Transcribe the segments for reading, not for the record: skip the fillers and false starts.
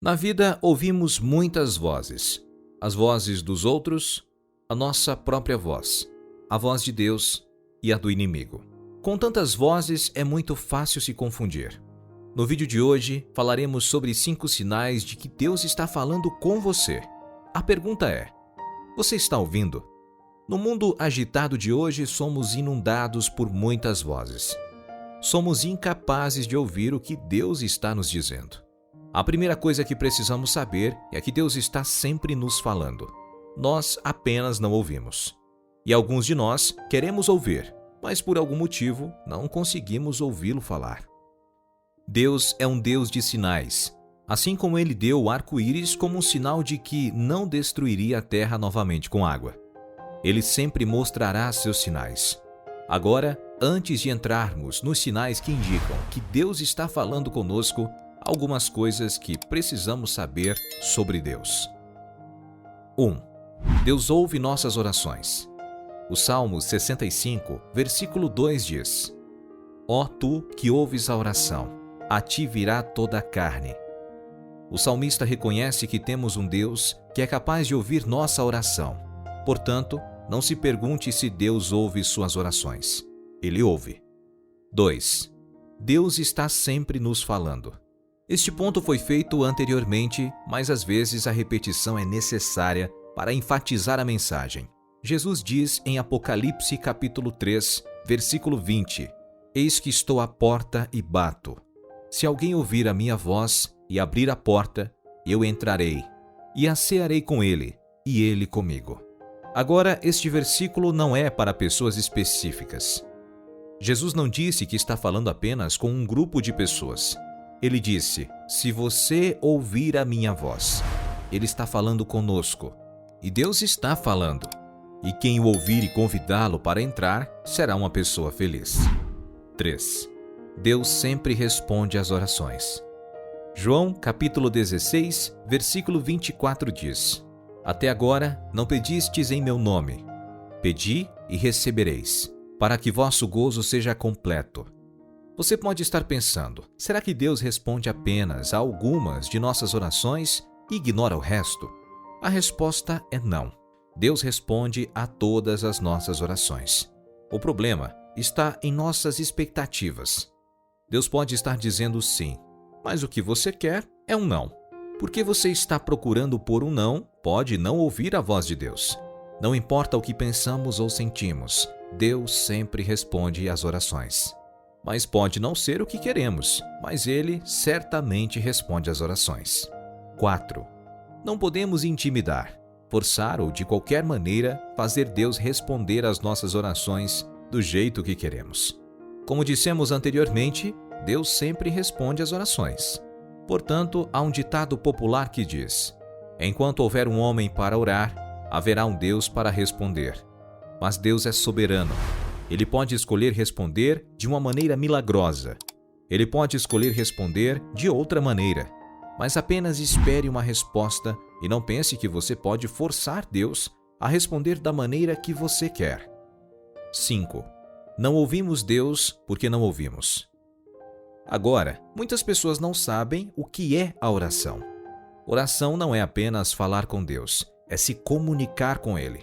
Na vida, ouvimos muitas vozes. As vozes dos outros, a nossa própria voz, a voz de Deus e a do inimigo. Com tantas vozes, é muito fácil se confundir. No vídeo de hoje, falaremos sobre 5 sinais de que Deus está falando com você. A pergunta é: você está ouvindo? No mundo agitado de hoje, somos inundados por muitas vozes. Somos incapazes de ouvir o que Deus está nos dizendo. A primeira coisa que precisamos saber é que Deus está sempre nos falando. Nós apenas não ouvimos. E alguns de nós queremos ouvir, mas por algum motivo não conseguimos ouvi-lo falar. Deus é um Deus de sinais, assim como ele deu o arco-íris como um sinal de que não destruiria a terra novamente com água. Ele sempre mostrará seus sinais. Agora, antes de entrarmos nos sinais que indicam que Deus está falando conosco, algumas coisas que precisamos saber sobre Deus. 1. Deus ouve nossas orações. O Salmo 65, versículo 2 diz: Ó tu que ouves a oração, a ti virá toda a carne. O salmista reconhece que temos um Deus que é capaz de ouvir nossa oração. Portanto, não se pergunte se Deus ouve suas orações. Ele ouve. 2. Deus está sempre nos falando. Este ponto foi feito anteriormente, mas às vezes a repetição é necessária para enfatizar a mensagem. Jesus diz em Apocalipse capítulo 3, versículo 20: Eis que estou à porta e bato. Se alguém ouvir a minha voz e abrir a porta, eu entrarei, e acearei com ele, e ele comigo. Agora, este versículo não é para pessoas específicas. Jesus não disse que está falando apenas com um grupo de pessoas. Ele disse: se você ouvir a minha voz. Ele está falando conosco. E Deus está falando. E quem o ouvir e convidá-lo para entrar, será uma pessoa feliz. 3. Deus sempre responde às orações. João capítulo 16, versículo 24 diz: Até agora não pedistes em meu nome. Pedi e recebereis, para que vosso gozo seja completo. Você pode estar pensando, será que Deus responde apenas a algumas de nossas orações e ignora o resto? A resposta é não. Deus responde a todas as nossas orações. O problema está em nossas expectativas. Deus pode estar dizendo sim, mas o que você quer é um não. Porque você está procurando por um não, pode não ouvir a voz de Deus. Não importa o que pensamos ou sentimos, Deus sempre responde às orações. Mas pode não ser o que queremos, mas Ele certamente responde às orações. 4. Não podemos intimidar, forçar ou de qualquer maneira fazer Deus responder às nossas orações do jeito que queremos. Como dissemos anteriormente, Deus sempre responde às orações. Portanto, há um ditado popular que diz: enquanto houver um homem para orar, haverá um Deus para responder. Mas Deus é soberano. Ele pode escolher responder de uma maneira milagrosa. Ele pode escolher responder de outra maneira. Mas apenas espere uma resposta e não pense que você pode forçar Deus a responder da maneira que você quer. 5. Não ouvimos Deus porque não ouvimos. Agora, muitas pessoas não sabem o que é a oração. Oração não é apenas falar com Deus, é se comunicar com Ele.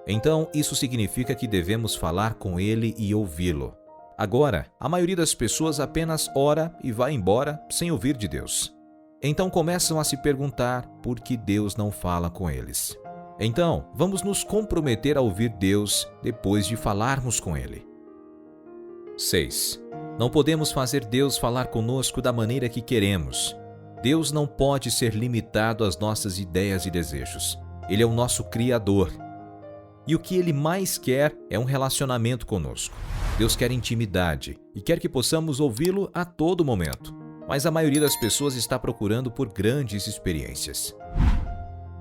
Então, isso significa que devemos falar com Ele e ouvi-lo. Agora, a maioria das pessoas apenas ora e vai embora sem ouvir de Deus. Então começam a se perguntar por que Deus não fala com eles. Então, vamos nos comprometer a ouvir Deus depois de falarmos com Ele. 6. Não podemos fazer Deus falar conosco da maneira que queremos. Deus não pode ser limitado às nossas ideias e desejos. Ele é o nosso Criador. E o que Ele mais quer é um relacionamento conosco. Deus quer intimidade e quer que possamos ouvi-lo a todo momento. Mas a maioria das pessoas está procurando por grandes experiências.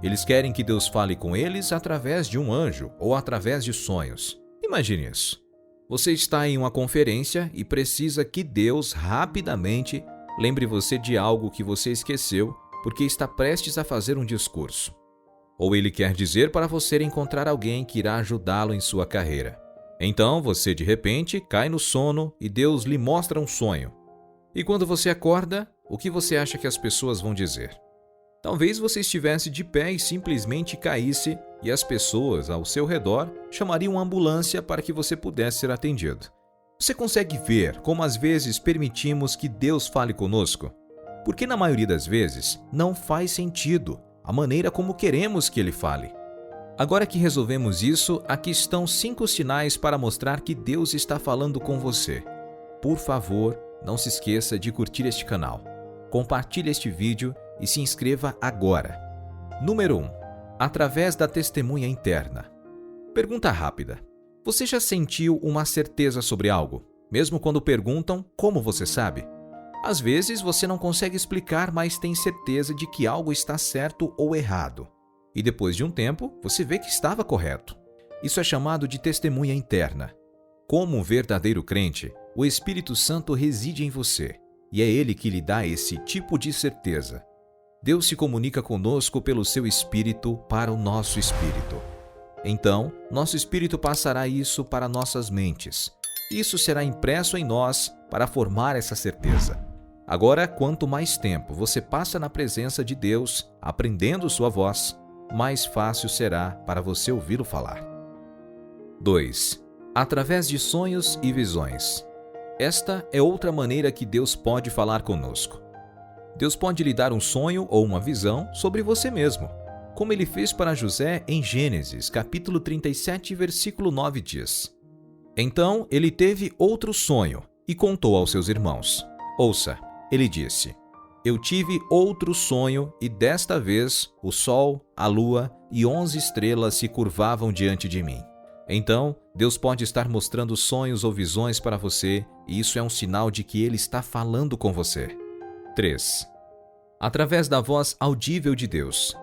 Eles querem que Deus fale com eles através de um anjo ou através de sonhos. Imagine isso. Você está em uma conferência e precisa que Deus rapidamente lembre você de algo que você esqueceu porque está prestes a fazer um discurso. Ou Ele quer dizer para você encontrar alguém que irá ajudá-lo em sua carreira. Então você de repente cai no sono e Deus lhe mostra um sonho. E quando você acorda, o que você acha que as pessoas vão dizer? Talvez você estivesse de pé e simplesmente caísse, e as pessoas ao seu redor chamariam uma ambulância para que você pudesse ser atendido. Você consegue ver como às vezes permitimos que Deus fale conosco? Porque na maioria das vezes não faz sentido a maneira como queremos que Ele fale. Agora que resolvemos isso, aqui estão 5 sinais para mostrar que Deus está falando com você. Por favor, não se esqueça de curtir este canal, compartilhe este vídeo e se inscreva agora. Número 1. Através da testemunha interna. Pergunta rápida. Você já sentiu uma certeza sobre algo, mesmo quando perguntam como você sabe? Às vezes você não consegue explicar, mas tem certeza de que algo está certo ou errado. E depois de um tempo, você vê que estava correto. Isso é chamado de testemunha interna. Como um verdadeiro crente, o Espírito Santo reside em você, e é Ele que lhe dá esse tipo de certeza. Deus se comunica conosco pelo seu Espírito para o nosso espírito. Então, nosso espírito passará isso para nossas mentes. Isso será impresso em nós para formar essa certeza. Agora, quanto mais tempo você passa na presença de Deus, aprendendo sua voz, mais fácil será para você ouvi-lo falar. 2. Através de sonhos e visões. Esta é outra maneira que Deus pode falar conosco. Deus pode lhe dar um sonho ou uma visão sobre você mesmo, como Ele fez para José em Gênesis, capítulo 37, versículo 9 diz: Então ele teve outro sonho e contou aos seus irmãos. Ouça, ele disse: Eu tive outro sonho e desta vez o sol, a lua e 11 estrelas se curvavam diante de mim. Então, Deus pode estar mostrando sonhos ou visões para você e isso é um sinal de que Ele está falando com você. 3. Através da voz audível de Deus.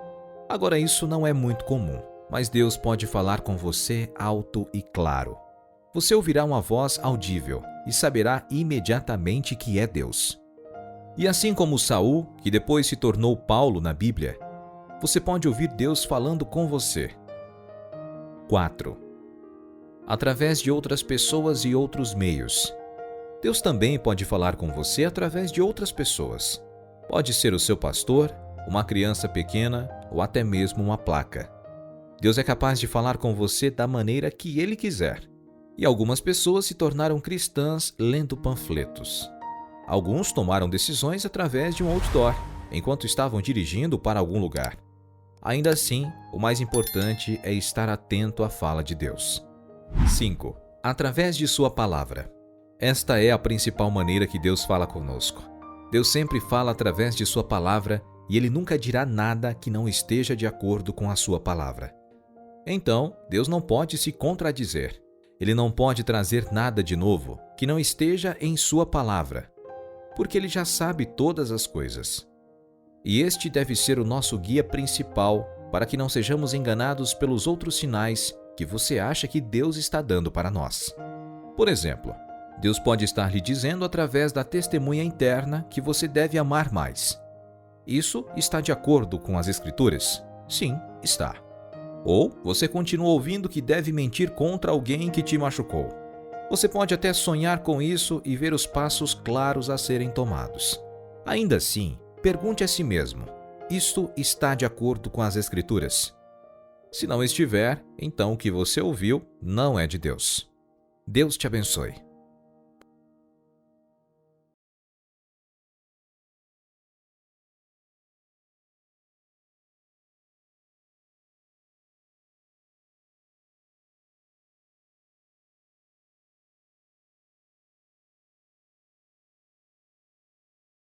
Agora, isso não é muito comum, mas Deus pode falar com você alto e claro. Você ouvirá uma voz audível e saberá imediatamente que é Deus. E assim como Saul, que depois se tornou Paulo na Bíblia, você pode ouvir Deus falando com você. 4. Através de outras pessoas e outros meios. Deus também pode falar com você através de outras pessoas. Pode ser o seu pastor, uma criança pequena ou até mesmo uma placa. Deus é capaz de falar com você da maneira que Ele quiser. E algumas pessoas se tornaram cristãs lendo panfletos. Alguns tomaram decisões através de um outdoor, enquanto estavam dirigindo para algum lugar. Ainda assim, o mais importante é estar atento à fala de Deus. 5. Através de sua palavra. Esta é a principal maneira que Deus fala conosco. Deus sempre fala através de sua palavra e Ele nunca dirá nada que não esteja de acordo com a sua palavra. Então, Deus não pode se contradizer. Ele não pode trazer nada de novo que não esteja em sua palavra, porque Ele já sabe todas as coisas. E este deve ser o nosso guia principal para que não sejamos enganados pelos outros sinais que você acha que Deus está dando para nós. Por exemplo, Deus pode estar lhe dizendo através da testemunha interna que você deve amar mais. Isso está de acordo com as Escrituras? Sim, está. Ou você continua ouvindo que deve mentir contra alguém que te machucou. Você pode até sonhar com isso e ver os passos claros a serem tomados. Ainda assim, pergunte a si mesmo: isto está de acordo com as Escrituras? Se não estiver, então o que você ouviu não é de Deus. Deus te abençoe.